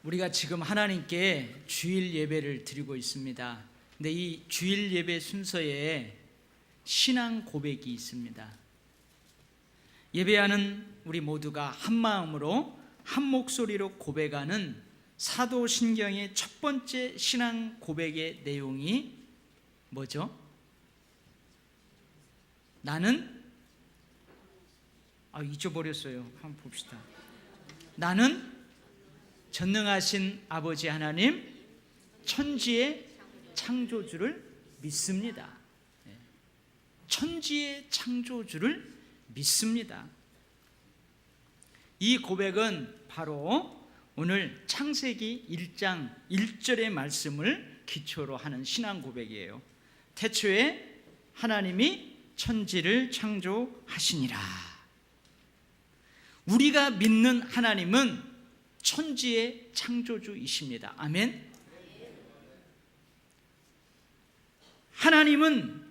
우리가 지금 하나님께 주일 예배를 드리고 있습니다. 근데 이 주일 예배 순서에 신앙 고백이 있습니다. 예배하는 우리 모두가 한 마음으로 한 목소리로 고백하는 사도신경의 첫 번째 신앙 고백의 내용이 뭐죠? 나는 잊어버렸어요. 한번 봅시다. 나는 전능하신 아버지 하나님 천지의 창조주를 믿습니다. 천지의 창조주를 믿습니다. 이 고백은 바로 오늘 창세기 1장 1절의 말씀을 기초로 하는 신앙 고백이에요. 태초에 하나님이 천지를 창조하시니라. 우리가 믿는 하나님은 천지의 창조주이십니다. 아멘. 하나님은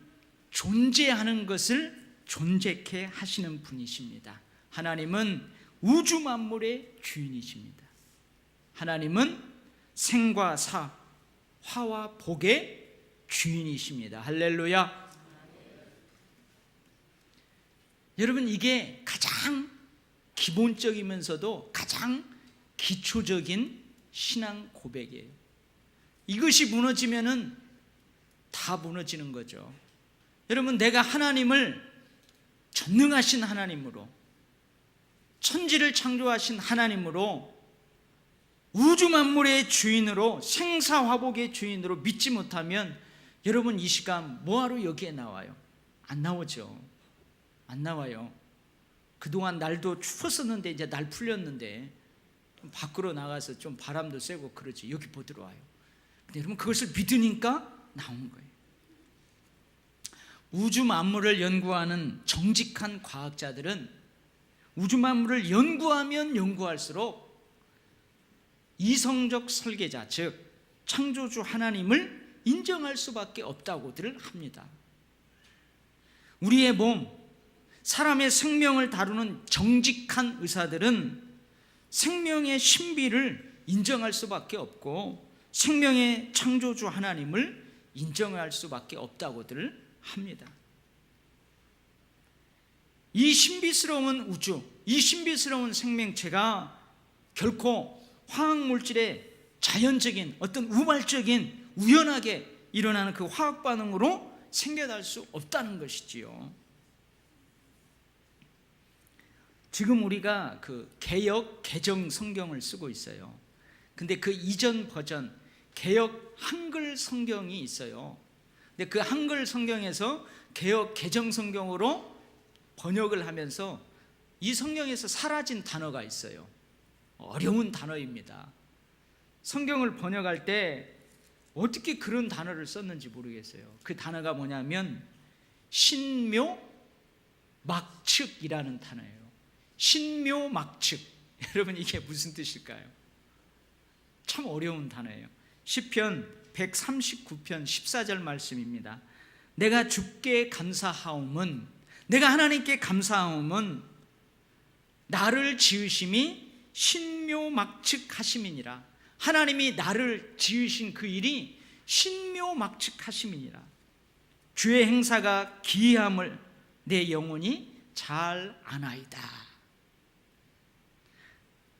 존재하는 것을 존재케 하시는 분이십니다. 하나님은 우주 만물의 주인이십니다. 하나님은 생과 사, 화와 복의 주인이십니다. 할렐루야. 여러분, 이게 가장 기본적이면서도 가장 기초적인 신앙 고백이에요. 이것이 무너지면은 다 무너지는 거죠. 여러분, 내가 하나님을 전능하신 하나님으로, 천지를 창조하신 하나님으로, 우주 만물의 주인으로, 생사화복의 주인으로 믿지 못하면 여러분, 이 시간 뭐하러 여기에 나와요? 안 나오죠. 안 나와요. 그동안 날도 추웠었는데 이제 날 풀렸는데 좀 밖으로 나가서 좀 바람도 쐬고 그러지 여기 뭐 들어와요? 근데 여러분, 그것을 믿으니까 나온 거예요. 우주 만물을 연구하는 정직한 과학자들은 우주 만물을 연구하면 연구할수록 이성적 설계자, 즉 창조주 하나님을 인정할 수밖에 없다고들 합니다. 우리의 몸, 사람의 생명을 다루는 정직한 의사들은 생명의 신비를 인정할 수밖에 없고 생명의 창조주 하나님을 인정할 수밖에 없다고들 합니다. 이 신비스러운 우주, 이 신비스러운 생명체가 결코 화학물질의 자연적인 어떤 우발적인 우연하게 일어나는 그 화학 반응으로 생겨날 수 없다는 것이지요. 지금 우리가 그 개역 개정 성경을 쓰고 있어요. 근데 그 이전 버전 개역 한글 성경이 있어요. 근데 그 한글 성경에서 개역 개정 성경으로 번역을 하면서 이 성경에서 사라진 단어가 있어요. 어려운 단어입니다. 성경을 번역할 때 어떻게 그런 단어를 썼는지 모르겠어요. 그 단어가 뭐냐면 신묘막측이라는 단어예요. 신묘막측. 여러분, 이게 무슨 뜻일까요? 참 어려운 단어예요. 시편 139편 14절 말씀입니다. 내가 주께 감사하옴은, 내가 하나님께 감사하옴은 나를 지으심이 신묘막측하심이니라. 하나님이 나를 지으신 그 일이 신묘막측하심이니라. 주의 행사가 기이함을 내 영혼이 잘 아나이다.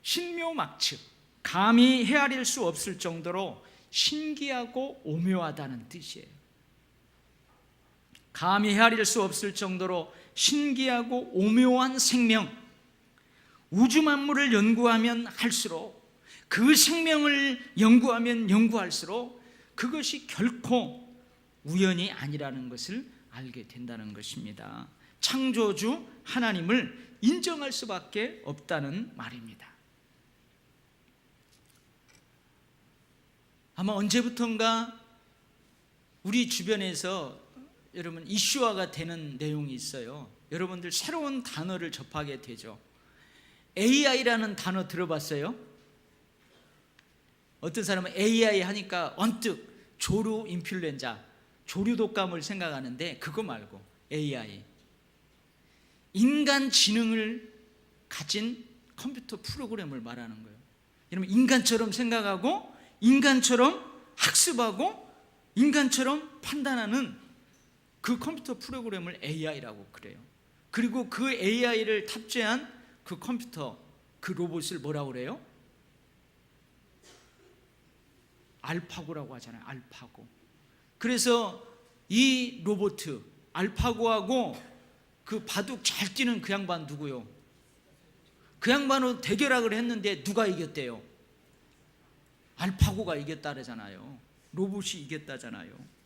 신묘막측, 감히 헤아릴 수 없을 정도로 신기하고 오묘하다는 뜻이에요. 감히 헤아릴 수 없을 정도로 신기하고 오묘한 생명, 우주 만물을 연구하면 할수록, 그 생명을 연구하면 연구할수록 그것이 결코 우연이 아니라는 것을 알게 된다는 것입니다. 창조주 하나님을 인정할 수밖에 없다는 말입니다. 아마 언제부턴가 우리 주변에서 여러분 이슈화가 되는 내용이 있어요. 여러분들 새로운 단어를 접하게 되죠. AI라는 단어 들어봤어요? 어떤 사람은 AI 하니까 언뜻 조류 인플루엔자, 조류 독감을 생각하는데 그거 말고 AI, 인간 지능을 가진 컴퓨터 프로그램을 말하는 거예요. 여러분, 인간처럼 생각하고 인간처럼 학습하고 인간처럼 판단하는 그 컴퓨터 프로그램을 AI라고 그래요. 그리고 그 AI를 탑재한 그 컴퓨터, 그 로봇을 뭐라고 그래요? 알파고라고 하잖아요. 알파고. 그래서 이 로봇 알파고하고 그 바둑 잘 뛰는 그 양반 누구요? 그 양반은 대결을 했는데 누가 이겼대요? 알파고가 이겼다잖아요. 로봇이 이겼다잖아요.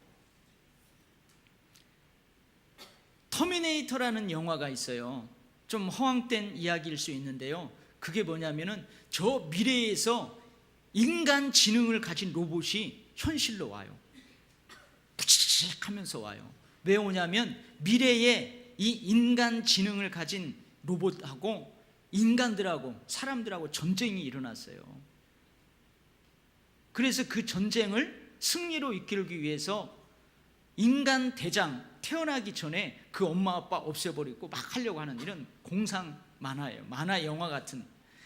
터미네이터라는 영화가 있어요. 좀 허황된 이야기일 수 있는데요, 그게 뭐냐면은 저 미래에서 인간 지능을 가진 로봇이 현실로 와요. 푸치직 하면서 와요. 왜 오냐면 미래에 이 인간 지능을 가진 로봇하고 인간들하고 사람들하고 전쟁이 일어났어요. 그래서 그 전쟁을 승리로 이끌기 위해서 인간 대장 태어나기 전에 그 엄마 아빠 없애버리고 막 하려고 하는 이런 공상 만화예요. 만화 영화 같은.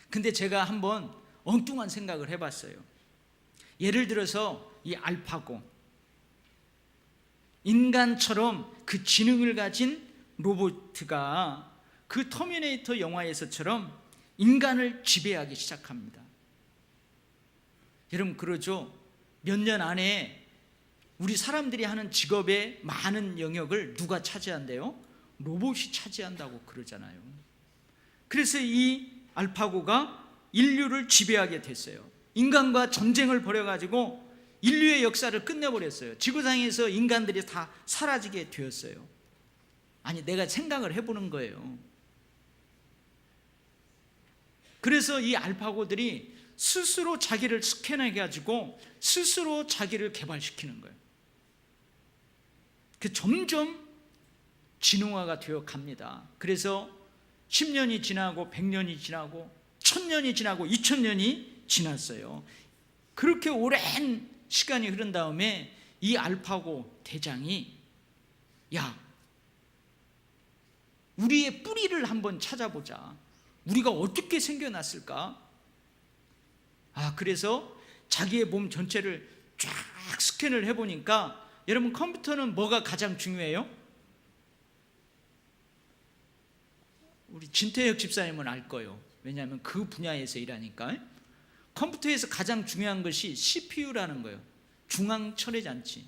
근데 제가 한번 엉뚱한 생각을 해봤어요. 예를 들어서 이 알파고, 인간처럼 그 지능을 가진 로봇가 그 터미네이터 영화에서처럼 인간을 지배하기 시작합니다. 여러분, 그러죠? 몇 년 안에 우리 사람들이 하는 직업의 많은 영역을 누가 차지한대요? 로봇이 차지한다고 그러잖아요. 그래서 이 알파고가 인류를 지배하게 됐어요. 인간과 전쟁을 벌여가지고 인류의 역사를 끝내버렸어요. 지구상에서 인간들이 다 사라지게 되었어요. 아니, 내가 생각을 해보는 거예요. 그래서 이 알파고들이 스스로 자기를 스캔해가지고 스스로 자기를 개발시키는 거예요. 그 점점 진화가 되어 갑니다. 그래서 10년이 지나고 100년이 지나고 1000년이 지나고 2000년이 지났어요. 그렇게 오랜 시간이 흐른 다음에 이 알파고 대장이, 야, 우리의 뿌리를 한번 찾아보자. 우리가 어떻게 생겨났을까? 그래서 자기의 몸 전체를 쫙 스캔을 해보니까, 여러분, 컴퓨터는 뭐가 가장 중요해요? 우리 진태혁 집사님은 알 거예요. 왜냐하면 그 분야에서 일하니까. 컴퓨터에서 가장 중요한 것이 CPU라는 거예요. 중앙철회장치.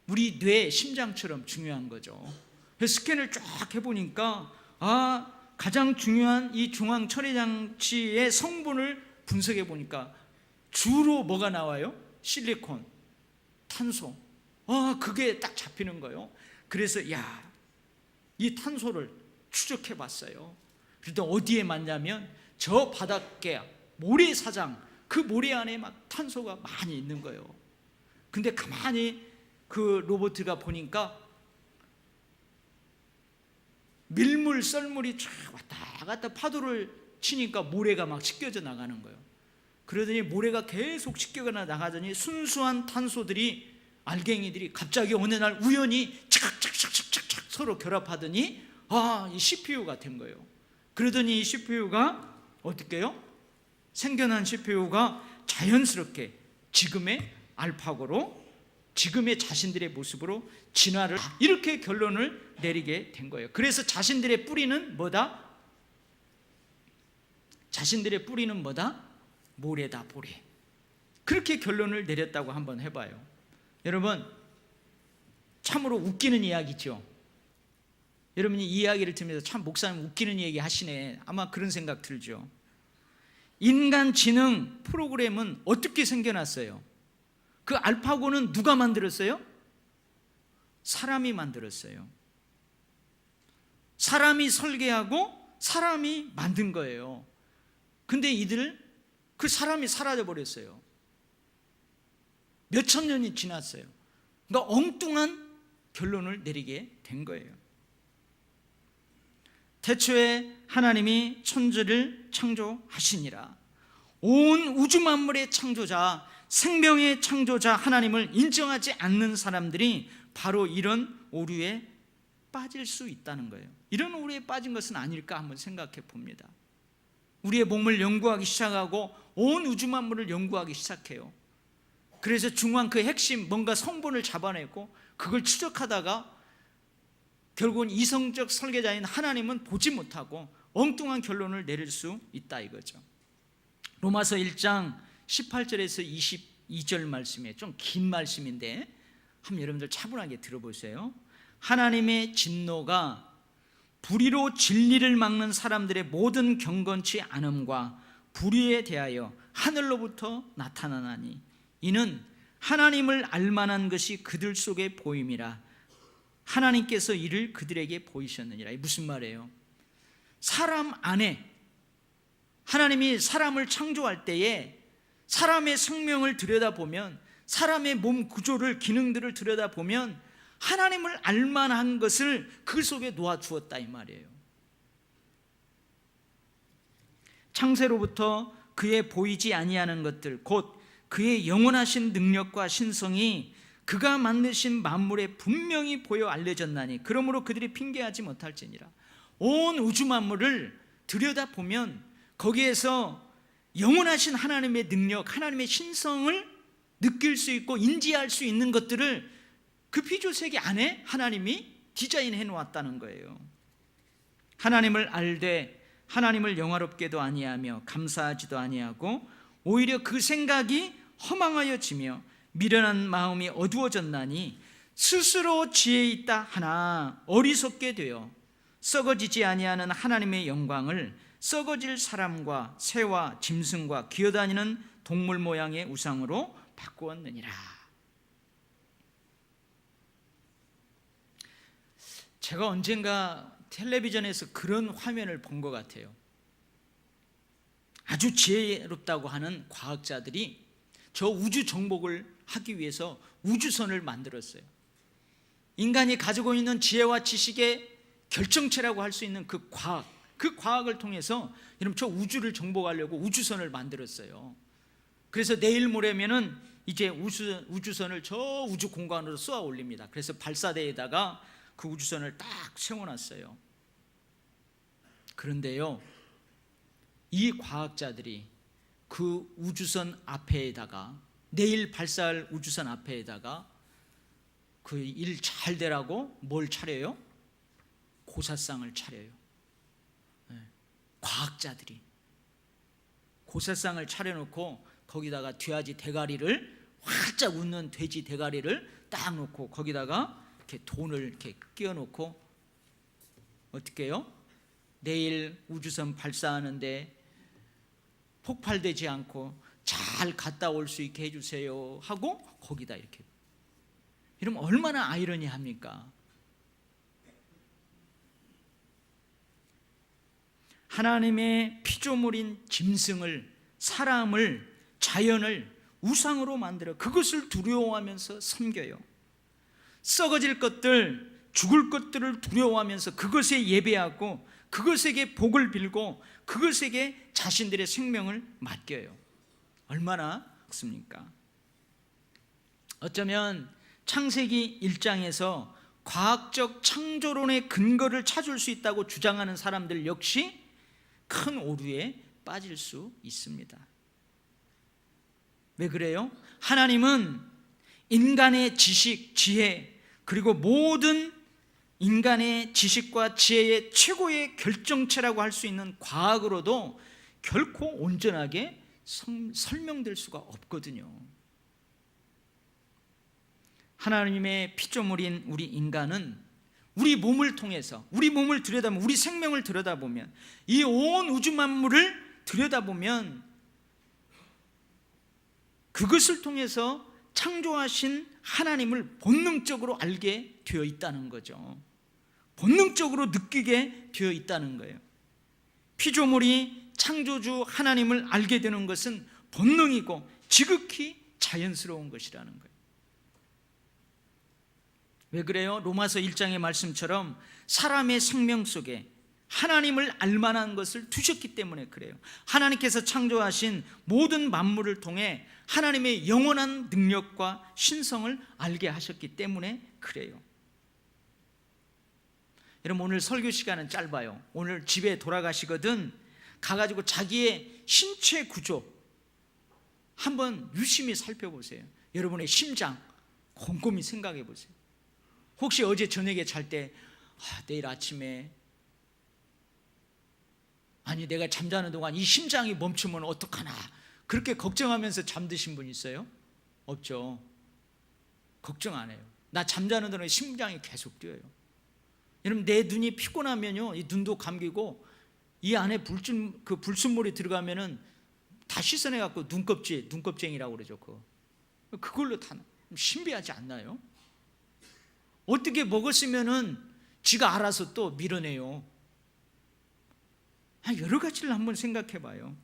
우리 뇌, 심장처럼 중요한 거죠. 그래서 스캔을 쫙 해보니까 가장 중요한 이 중앙철회장치의 성분을 분석해 보니까 주로 뭐가 나와요? 실리콘, 탄소. 그게 딱 잡히는 거예요. 그래서 이 탄소를 추적해 봤어요. 그런데 어디에 맞냐면 저 바닷가 모래사장, 그 모래 안에 막 탄소가 많이 있는 거예요. 근데 가만히 그 로봇가 보니까 밀물, 썰물이 쫙 왔다 갔다 파도를 치니까 모래가 막 씻겨져 나가는 거예요. 그러더니 모래가 계속 씻겨져 나가더니 순수한 탄소들이, 알갱이들이 갑자기 어느 날 우연히 착착착착착 서로 결합하더니 이 CPU가 된 거예요. 그러더니 이 CPU가 어떻게 해요? 생겨난 CPU가 자연스럽게 지금의 알파고로, 지금의 자신들의 모습으로 진화를, 이렇게 결론을 내리게 된 거예요. 그래서 자신들의 뿌리는 뭐다? 자신들의 뿌리는 뭐다? 모래다, 모래. 그렇게 결론을 내렸다고 한번 해봐요. 여러분, 참으로 웃기는 이야기죠. 여러분이 이 이야기를 들으면서 참 목사님 웃기는 얘기 하시네, 아마 그런 생각 들죠. 인간지능 프로그램은 어떻게 생겨났어요? 그 알파고는 누가 만들었어요? 사람이 만들었어요. 사람이 설계하고 사람이 만든 거예요. 근데 그 사람이 사라져 버렸어요. 몇천 년이 지났어요. 그러니까 엉뚱한 결론을 내리게 된 거예요. 태초에 하나님이 천지를 창조하시니라. 온 우주 만물의 창조자, 생명의 창조자 하나님을 인정하지 않는 사람들이 바로 이런 오류에 빠질 수 있다는 거예요. 이런 오류에 빠진 것은 아닐까 한번 생각해 봅니다. 우리의 몸을 연구하기 시작하고 온 우주 만물을 연구하기 시작해요. 그래서 중요한 그 핵심, 뭔가 성분을 잡아내고 그걸 추적하다가 결국은 이성적 설계자인 하나님은 보지 못하고 엉뚱한 결론을 내릴 수 있다 이거죠. 로마서 1장 18절에서 22절 말씀이에요. 좀 긴 말씀인데 한번 여러분들 차분하게 들어보세요. 하나님의 진노가 불의로 진리를 막는 사람들의 모든 경건치 않음과 불의에 대하여 하늘로부터 나타나나니 이는 하나님을 알만한 것이 그들 속에 보임이라. 하나님께서 이를 그들에게 보이셨느니라. 무슨 말이에요? 사람 안에 하나님이 사람을 창조할 때에 사람의 생명을 들여다보면, 사람의 몸 구조를, 기능들을 들여다보면 하나님을 알만한 것을 그 속에 놓아주었다 이 말이에요. 창세로부터 그의 보이지 아니하는 것들, 곧 그의 영원하신 능력과 신성이 그가 만드신 만물에 분명히 보여 알려졌나니 그러므로 그들이 핑계하지 못할지니라. 온 우주 만물을 들여다보면 거기에서 영원하신 하나님의 능력, 하나님의 신성을 느낄 수 있고 인지할 수 있는 것들을 그 피조세계 안에 하나님이 디자인해 놓았다는 거예요. 하나님을 알되 하나님을 영화롭게도 아니하며 감사하지도 아니하고 오히려 그 생각이 허망하여지며 미련한 마음이 어두워졌나니 스스로 지혜 있다 하나 어리석게 되어 썩어지지 아니하는 하나님의 영광을 썩어질 사람과 새와 짐승과 기어다니는 동물 모양의 우상으로 바꾸었느니라. 제가 언젠가 텔레비전에서 그런 화면을 본 것 같아요. 아주 지혜롭다고 하는 과학자들이 저 우주 정복을 하기 위해서 우주선을 만들었어요. 인간이 가지고 있는 지혜와 지식의 결정체라고 할 수 있는 그 과학을 통해서 여러분 저 우주를 정복하려고 우주선을 만들었어요. 그래서 내일 모레면은 이제 우주선을 저 우주 공간으로 쏘아 올립니다. 그래서 발사대에다가 그 우주선을 딱 세워놨어요. 그런데요, 이 과학자들이 그 우주선 앞에다가, 내일 발사할 우주선 앞에다가 그 일 잘 되라고 뭘 차려요? 고사상을 차려요. 과학자들이 고사상을 차려놓고 거기다가 돼지 대가리를, 활짝 웃는 돼지 대가리를 딱 놓고 거기다가 이렇게 돈을 이렇게 끼워놓고 어떻게 해요? 내일 우주선 발사하는데 폭발되지 않고 잘 갔다 올 수 있게 해주세요 하고 거기다 이렇게. 이러면 얼마나 아이러니합니까? 하나님의 피조물인 짐승을, 사람을, 자연을 우상으로 만들어 그것을 두려워하면서 섬겨요. 썩어질 것들, 죽을 것들을 두려워하면서 그것에 예배하고 그것에게 복을 빌고 그것에게 자신들의 생명을 맡겨요. 얼마나 그렇습니까? 어쩌면 창세기 1장에서 과학적 창조론의 근거를 찾을 수 있다고 주장하는 사람들 역시 큰 오류에 빠질 수 있습니다. 왜 그래요? 하나님은 인간의 지식, 지혜, 그리고 모든 인간의 지식과 지혜의 최고의 결정체라고 할 수 있는 과학으로도 결코 온전하게 설명될 수가 없거든요. 하나님의 피조물인 우리 인간은 우리 몸을 통해서, 우리 몸을 들여다보면, 우리 생명을 들여다보면, 이 온 우주 만물을 들여다보면 그것을 통해서 창조하신 하나님을 본능적으로 알게 되어 있다는 거죠. 본능적으로 느끼게 되어 있다는 거예요. 피조물이 창조주 하나님을 알게 되는 것은 본능이고 지극히 자연스러운 것이라는 거예요. 왜 그래요? 로마서 1장의 말씀처럼 사람의 생명 속에 하나님을 알만한 것을 두셨기 때문에 그래요. 하나님께서 창조하신 모든 만물을 통해 하나님의 영원한 능력과 신성을 알게 하셨기 때문에 그래요. 여러분 오늘 설교 시간은 짧아요. 오늘 집에 돌아가시거든 가가지고 자기의 신체 구조 한번 유심히 살펴보세요. 여러분의 심장 곰곰이 생각해 보세요. 혹시 어제 저녁에 잘 때 내일 아침에 내가 잠자는 동안 이 심장이 멈추면 어떡하나 그렇게 걱정하면서 잠드신 분 있어요? 없죠. 걱정 안 해요. 나 잠자는 동안 심장이 계속 뛰어요. 여러분 내 눈이 피곤하면요 이 눈도 감기고 이 안에 불순물이 들어가면은 다 씻어내갖고 눈껍쟁이라고 그러죠. 그걸로 다 신비하지 않나요? 어떻게 먹었으면은 지가 알아서 또 밀어내요. 여러 가지를 한번 생각해 봐요.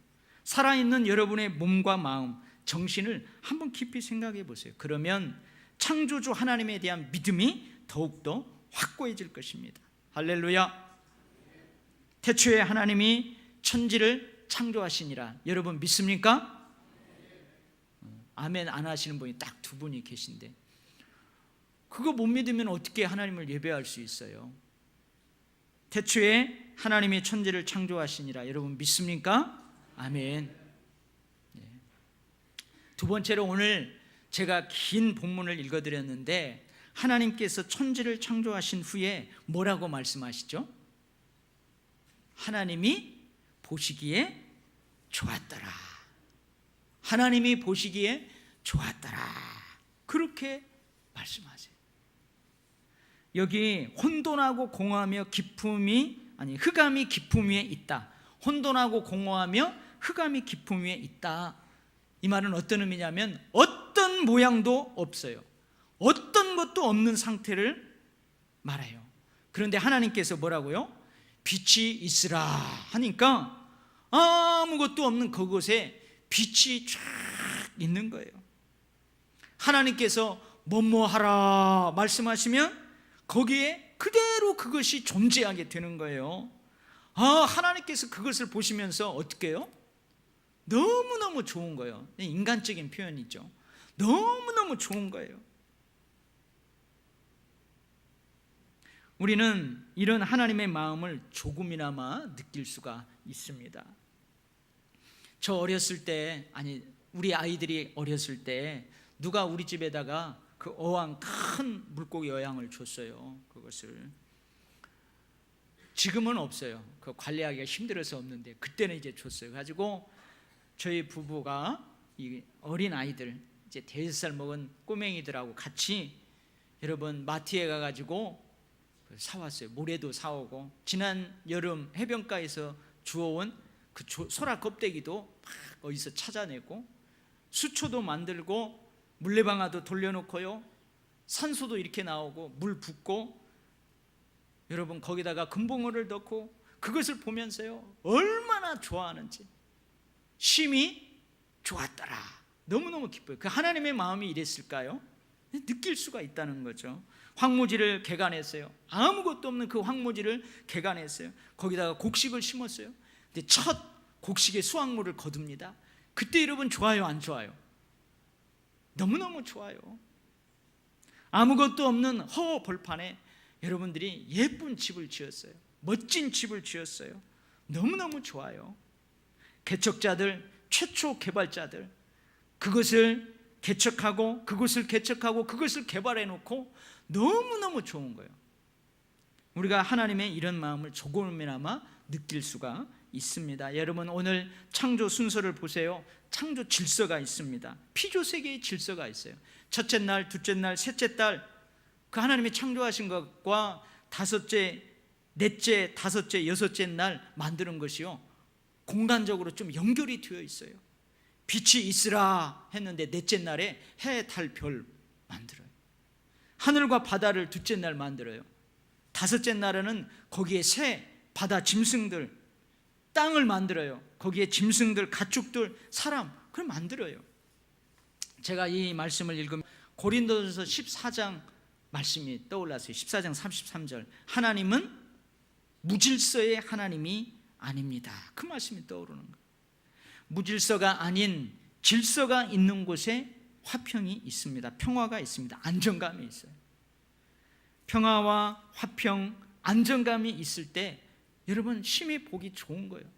살아있는 여러분의 몸과 마음, 정신을 한번 깊이 생각해 보세요. 그러면 창조주 하나님에 대한 믿음이 더욱더 확고해질 것입니다. 할렐루야. 태초에 하나님이 천지를 창조하시니라. 여러분 믿습니까? 아멘 안 하시는 분이 딱 두 분이 계신데 그거 못 믿으면 어떻게 하나님을 예배할 수 있어요? 태초에 하나님이 천지를 창조하시니라. 여러분 믿습니까? 아멘. 두 번째로 오늘 제가 긴 본문을 읽어드렸는데 하나님께서 천지를 창조하신 후에 뭐라고 말씀하시죠? 하나님이 보시기에 좋았더라. 하나님이 보시기에 좋았더라. 그렇게 말씀하세요. 여기 혼돈하고 공허하며 흑암이 깊음 위에 있다. 혼돈하고 공허하며 흑암이 깊음 위에 있다. 이 말은 어떤 의미냐면 어떤 모양도 없어요. 어떤 것도 없는 상태를 말해요. 그런데 하나님께서 뭐라고요? 빛이 있으라 하니까 아무것도 없는 그곳에 빛이 쫙 있는 거예요. 하나님께서 뭐뭐하라 말씀하시면 거기에 그대로 그것이 존재하게 되는 거예요. 하나님께서 그것을 보시면서 어떻게 해요? 너무너무 좋은 거예요. 인간적인 표현이죠. 너무너무 좋은 거예요. 우리는 이런 하나님의 마음을 조금이나마 느낄 수가 있습니다. 저 어렸을 때, 우리 아이들이 어렸을 때 누가 우리 집에다가 그 어항, 큰 물고기 어항을 줬어요. 그것을 지금은 없어요. 그 관리하기가 힘들어서 없는데 그때는 이제 줬어요. 가지고 저희 부부가 이 어린 아이들 이제 5살 먹은 꼬맹이들하고 같이 여러분 마트에 가가지고 사왔어요. 모래도 사오고 지난 여름 해변가에서 주워온 그 소라 껍데기도 막 어디서 찾아내고 수초도 만들고 물레방아도 돌려놓고요. 산소도 이렇게 나오고 물 붓고 여러분 거기다가 금붕어를 넣고 그것을 보면서요 얼마나 좋아하는지 심히 좋았더라. 너무너무 기뻐요. 그 하나님의 마음이 이랬을까요? 느낄 수가 있다는 거죠. 황무지를 개간했어요. 아무것도 없는 그 황무지를 개간했어요. 거기다가 곡식을 심었어요. 근데 첫 곡식의 수확물을 거둡니다. 그때 여러분 좋아요 안 좋아요? 너무너무 좋아요. 아무것도 없는 허 벌판에 여러분들이 예쁜 집을 지었어요. 멋진 집을 지었어요. 너무너무 좋아요. 개척자들, 최초 개발자들 그것을 개척하고 그것을 개발해 놓고 너무너무 좋은 거예요. 우리가 하나님의 이런 마음을 조금이나마 느낄 수가 있습니다. 여러분 오늘 창조 순서를 보세요. 창조 질서가 있습니다. 피조세계의 질서가 있어요. 첫째 날, 둘째 날, 셋째 달 그 하나님이 창조하신 것과 다섯째, 넷째, 다섯째, 여섯째 날 만드는 것이요 공간적으로 좀 연결이 되어 있어요. 빛이 있으라 했는데 넷째 날에 해, 달, 별 만들어요. 하늘과 바다를 둘째 날 만들어요. 다섯째 날에는 거기에 새, 바다 짐승들, 땅을 만들어요. 거기에 짐승들, 가축들, 사람 그걸 만들어요. 제가 이 말씀을 읽으면 고린도전서 14장 말씀이 떠올랐어요. 14장 33절 하나님은 무질서의 하나님이 아닙니다. 그 말씀이 떠오르는 거예요. 무질서가 아닌 질서가 있는 곳에 화평이 있습니다. 평화가 있습니다. 안정감이 있어요. 평화와 화평, 안정감이 있을 때 여러분 심히 보기 좋은 거예요.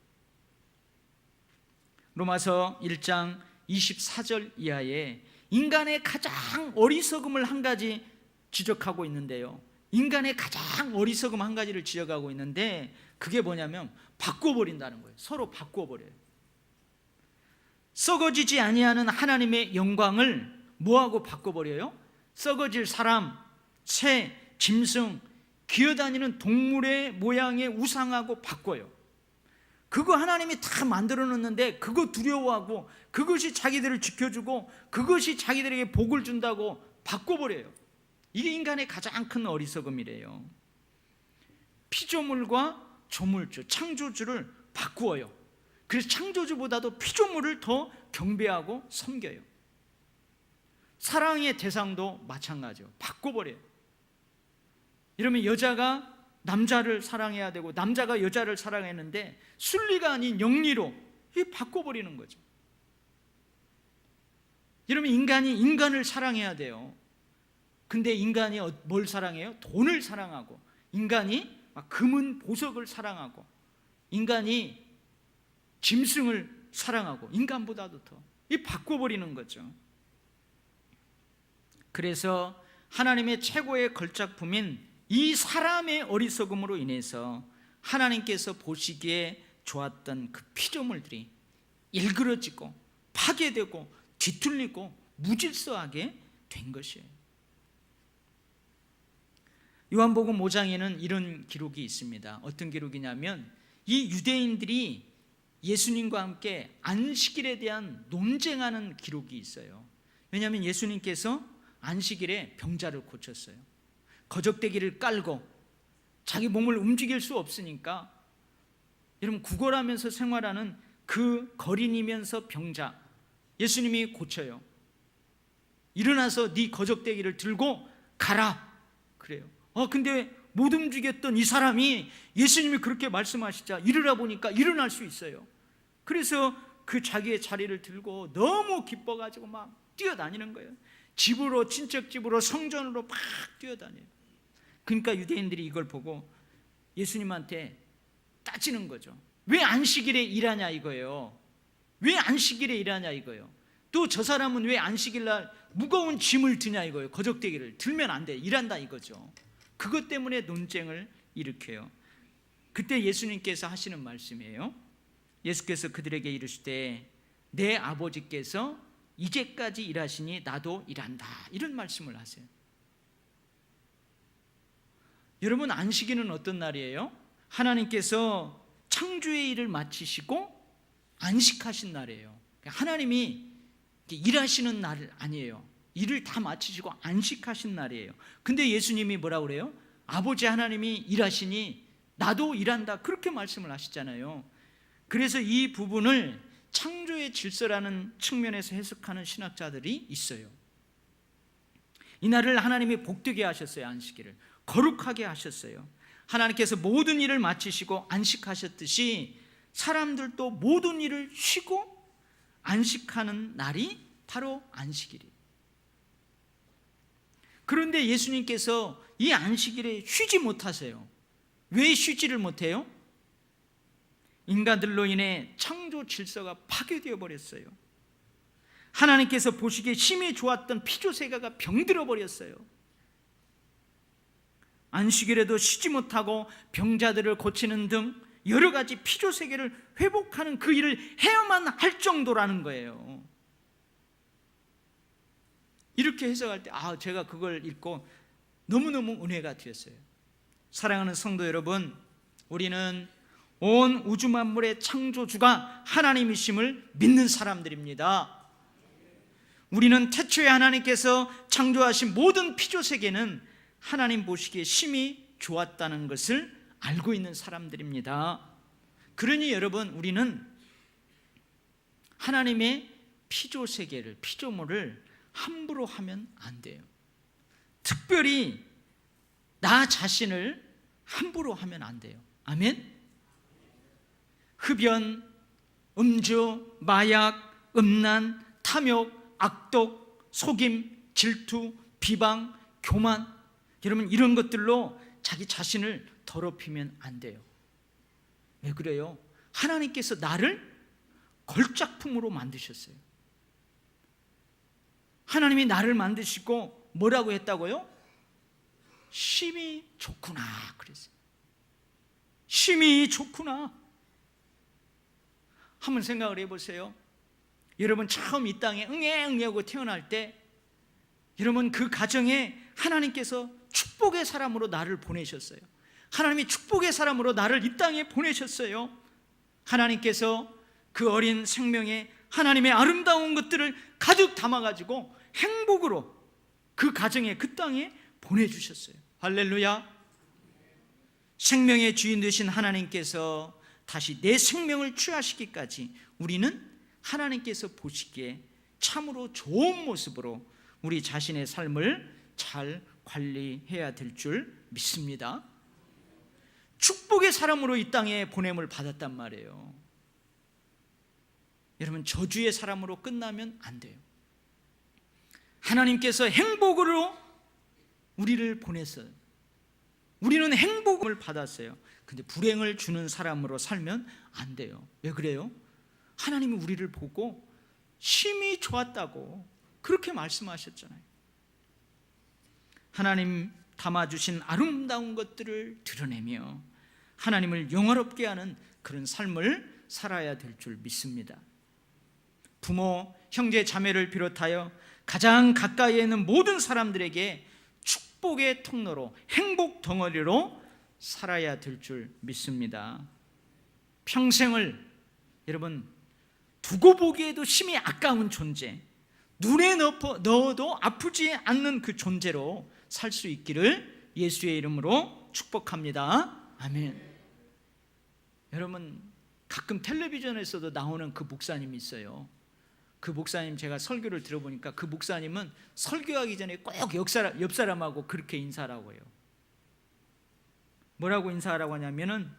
로마서 1장 24절 이하에 인간의 가장 어리석음을 한 가지 지적하고 있는데요, 인간의 가장 어리석음 한 가지를 지적하고 있는데, 그게 뭐냐면 바꿔버린다는 거예요. 서로 바꿔버려요. 썩어지지 아니하는 하나님의 영광을 뭐하고 바꿔버려요? 썩어질 사람, 새, 짐승, 기어다니는 동물의 모양의 우상하고 바꿔요. 그거 하나님이 다 만들어 놓는데 그거 두려워하고 그것이 자기들을 지켜주고 그것이 자기들에게 복을 준다고 바꿔버려요. 이게 인간의 가장 큰 어리석음이래요. 피조물과 조물주, 창조주를 바꾸어요. 그래서 창조주보다도 피조물을 더 경배하고 섬겨요. 사랑의 대상도 마찬가지예요. 바꿔버려요. 이러면 여자가 남자를 사랑해야 되고 남자가 여자를 사랑했는데 순리가 아닌 영리로 바꿔버리는 거죠. 이러면 인간이 인간을 사랑해야 돼요. 근데 인간이 뭘 사랑해요? 돈을 사랑하고, 인간이 금은 보석을 사랑하고, 인간이 짐승을 사랑하고, 인간보다도 더 바꿔버리는 거죠. 그래서 하나님의 최고의 걸작품인 이 사람의 어리석음으로 인해서 하나님께서 보시기에 좋았던 그 피조물들이 일그러지고 파괴되고 뒤틀리고 무질서하게 된 것이에요. 요한복음 5장에는 이런 기록이 있습니다. 어떤 기록이냐면, 이 유대인들이 예수님과 함께 안식일에 대한 논쟁하는 기록이 있어요. 왜냐하면 예수님께서 안식일에 병자를 고쳤어요. 거적대기를 깔고 자기 몸을 움직일 수 없으니까, 여러분 구걸하면서 생활하는 그 거린이면서 병자 예수님이 고쳐요. 일어나서 네 거적대기를 들고 가라 그래요. 근데 못 움직였던 이 사람이 예수님이 그렇게 말씀하시자 일어나 보니까 일어날 수 있어요. 그래서 그 자기의 자리를 들고 너무 기뻐가지고 막 뛰어다니는 거예요. 집으로, 친척 집으로, 성전으로 막 뛰어다녀요. 그러니까 유대인들이 이걸 보고 예수님한테 따지는 거죠. 왜 안식일에 일하냐 이거예요. 왜 안식일에 일하냐 이거예요. 또 저 사람은 왜 안식일날 무거운 짐을 드냐 이거예요. 거적대기를 들면 안 돼, 일한다 이거죠. 그것 때문에 논쟁을 일으켜요. 그때 예수님께서 하시는 말씀이에요. 예수께서 그들에게 이르시되 내 아버지께서 이제까지 일하시니 나도 일한다, 이런 말씀을 하세요. 여러분, 안식일은 어떤 날이에요? 하나님께서 창조의 일을 마치시고 안식하신 날이에요. 하나님이 일하시는 날 아니에요. 일을 다 마치시고 안식하신 날이에요. 근데 예수님이 뭐라 그래요? 아버지 하나님이 일하시니 나도 일한다, 그렇게 말씀을 하시잖아요. 그래서 이 부분을 창조의 질서라는 측면에서 해석하는 신학자들이 있어요. 이 날을 하나님이 복되게 하셨어요. 안식일을 거룩하게 하셨어요. 하나님께서 모든 일을 마치시고 안식하셨듯이 사람들도 모든 일을 쉬고 안식하는 날이 바로 안식일이에요. 그런데 예수님께서 이 안식일에 쉬지 못하세요. 왜 쉬지를 못해요? 인간들로 인해 창조 질서가 파괴되어 버렸어요. 하나님께서 보시기에 심히 좋았던 피조세계가 병들어 버렸어요. 안식일에도 쉬지 못하고 병자들을 고치는 등 여러 가지 피조세계를 회복하는 그 일을 해야만 할 정도라는 거예요. 이렇게 해석할 때 제가 그걸 읽고 너무너무 은혜가 되었어요. 사랑하는 성도 여러분, 우리는 온 우주 만물의 창조주가 하나님이심을 믿는 사람들입니다. 우리는 태초에 하나님께서 창조하신 모든 피조세계는 하나님 보시기에 심히 좋았다는 것을 알고 있는 사람들입니다. 그러니 여러분, 우리는 하나님의 피조세계를, 피조물을 함부로 하면 안 돼요. 특별히 나 자신을 함부로 하면 안 돼요. 아멘? 흡연, 음주, 마약, 음란, 탐욕, 악독, 속임, 질투, 비방, 교만, 여러분 이런 것들로 자기 자신을 더럽히면 안 돼요. 왜 그래요? 하나님께서 나를 걸작품으로 만드셨어요. 하나님이 나를 만드시고 뭐라고 했다고요? 심히 좋구나 그랬어요. 심히 좋구나. 한번 생각을 해보세요. 여러분 처음 이 땅에 응애응애하고 태어날 때 여러분 그 가정에 하나님께서 축복의 사람으로 나를 보내셨어요. 하나님이 축복의 사람으로 나를 이 땅에 보내셨어요. 하나님께서 그 어린 생명에 하나님의 아름다운 것들을 가득 담아가지고 행복으로 그 가정에 그 땅에 보내주셨어요. 할렐루야. 생명의 주인 되신 하나님께서 다시 내 생명을 취하시기까지 우리는 하나님께서 보시기에 참으로 좋은 모습으로 우리 자신의 삶을 잘 관리해야 될 줄 믿습니다. 축복의 사람으로 이 땅에 보냄을 받았단 말이에요. 여러분 저주의 사람으로 끝나면 안 돼요. 하나님께서 행복으로 우리를 보냈어요. 우리는 행복을 받았어요. 근데 불행을 주는 사람으로 살면 안 돼요. 왜 그래요? 하나님이 우리를 보고 심히 좋았다고 그렇게 말씀하셨잖아요. 하나님 담아주신 아름다운 것들을 드러내며 하나님을 영화롭게 하는 그런 삶을 살아야 될 줄 믿습니다. 부모, 형제, 자매를 비롯하여 가장 가까이에 있는 모든 사람들에게 축복의 통로로, 행복 덩어리로 살아야 될 줄 믿습니다. 평생을 여러분 두고 보기에도 심히 아까운 존재, 눈에 넣어도 아프지 않는 그 존재로 살 수 있기를 예수의 이름으로 축복합니다. 아멘. 여러분 가끔 텔레비전에서도 나오는 그 목사님이 있어요. 그 목사님 제가 설교를 들어보니까 그 목사님은 설교하기 전에 꼭 옆 사람하고 그렇게 인사하라고 해요. 뭐라고 인사하라고 하냐면은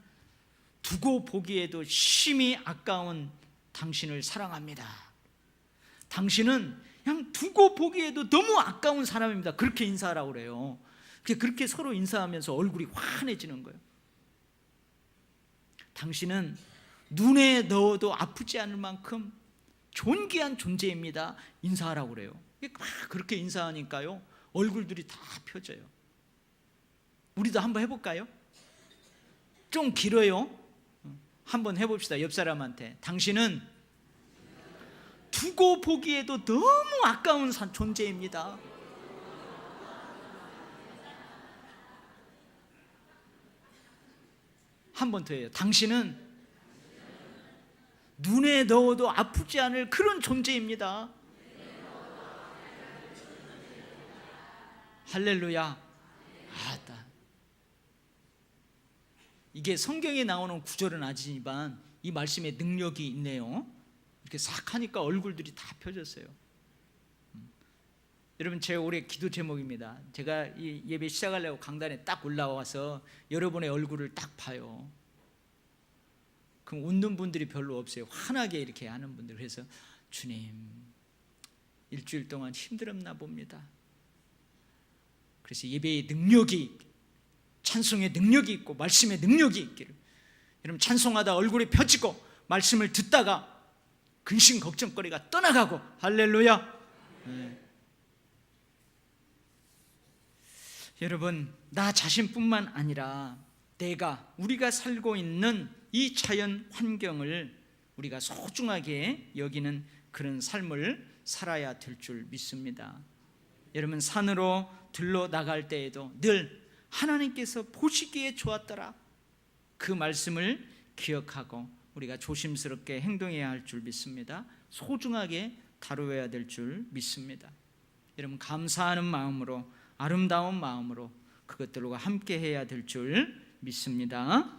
두고 보기에도 심히 아까운 당신을 사랑합니다. 당신은 그냥 두고 보기에도 너무 아까운 사람입니다. 그렇게 인사하라고 그래요. 그렇게 서로 인사하면서 얼굴이 환해지는 거예요. 당신은 눈에 넣어도 아프지 않을 만큼 존귀한 존재입니다. 인사하라고 그래요. 그렇게 인사하니까요 얼굴들이 다 펴져요. 우리도 한번 해볼까요? 좀 길어요. 한번 해봅시다. 옆 사람한테 당신은 두고 보기에도 너무 아까운 존재입니다. 한 번 더 해요. 당신은 눈에 넣어도 아프지 않을 그런 존재입니다. 할렐루야. 아따. 이게 성경에 나오는 구절은 아니지만 이 말씀에 능력이 있네요. 이렇게 싹 하니까 얼굴들이 다 펴졌어요. 여러분 제 올해 기도 제목입니다. 제가 이 예배 시작하려고 강단에 딱 올라와서 여러분의 얼굴을 딱 봐요. 그럼 웃는 분들이 별로 없어요. 환하게 이렇게 하는 분들. 그래서 주님 일주일 동안 힘들었나 봅니다. 그래서 예배의 능력이, 찬송의 능력이 있고 말씀의 능력이 있기를, 여러분 찬송하다 얼굴이 펴지고 말씀을 듣다가 근심 걱정거리가 떠나가고, 할렐루야. 네. 여러분 나 자신뿐만 아니라 우리가 살고 있는 이 자연 환경을 우리가 소중하게 여기는 그런 삶을 살아야 될 줄 믿습니다. 여러분 산으로 들러 나갈 때에도 늘 하나님께서 보시기에 좋았더라 그 말씀을 기억하고 우리가 조심스럽게 행동해야 할 줄 믿습니다. 소중하게 다루어야 될 줄 믿습니다. 여러분 감사하는 마음으로, 아름다운 마음으로 그것들과 함께 해야 될 줄 믿습니다.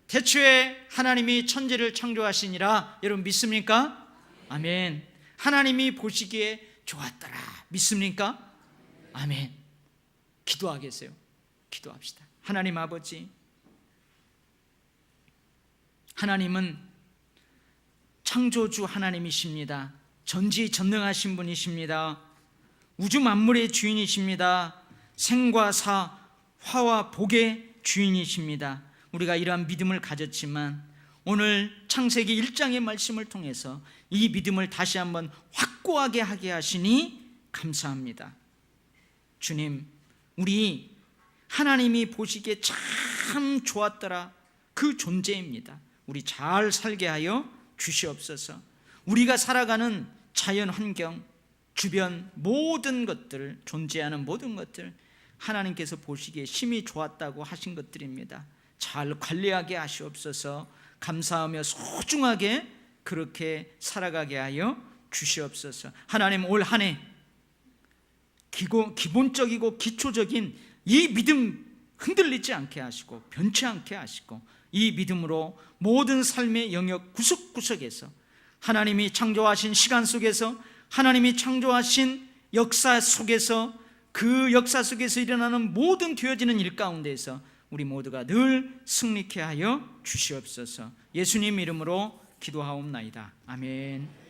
태초에 하나님이 천지를 창조하시니라. 여러분 믿습니까? 아멘. 하나님이 보시기에 좋았더라. 믿습니까? 아멘. 기도하겠어요. 기도합시다. 하나님 아버지, 하나님은 창조주 하나님이십니다. 전지전능하신 분이십니다. 우주 만물의 주인이십니다. 생과 사, 화와 복의 주인이십니다. 우리가 이러한 믿음을 가졌지만 오늘 창세기 1장의 말씀을 통해서 이 믿음을 다시 한번 확고하게 하게 하시니 감사합니다. 주님, 우리 하나님이 보시기에 참 좋았더라 그 존재입니다. 우리 잘 살게 하여 주시옵소서. 우리가 살아가는 자연 환경, 주변 모든 것들, 존재하는 모든 것들 하나님께서 보시기에 심히 좋았다고 하신 것들입니다. 잘 관리하게 하시옵소서. 감사하며 소중하게 그렇게 살아가게 하여 주시옵소서. 하나님, 올 한 해 기본적이고 기초적인 이 믿음 흔들리지 않게 하시고 변치 않게 하시고 이 믿음으로 모든 삶의 영역 구석구석에서 하나님이 창조하신 시간 속에서, 하나님이 창조하신 역사 속에서, 그 역사 속에서 일어나는 모든 되어지는 일 가운데에서 우리 모두가 늘 승리케 하여 주시옵소서. 예수님 이름으로 기도하옵나이다. 아멘.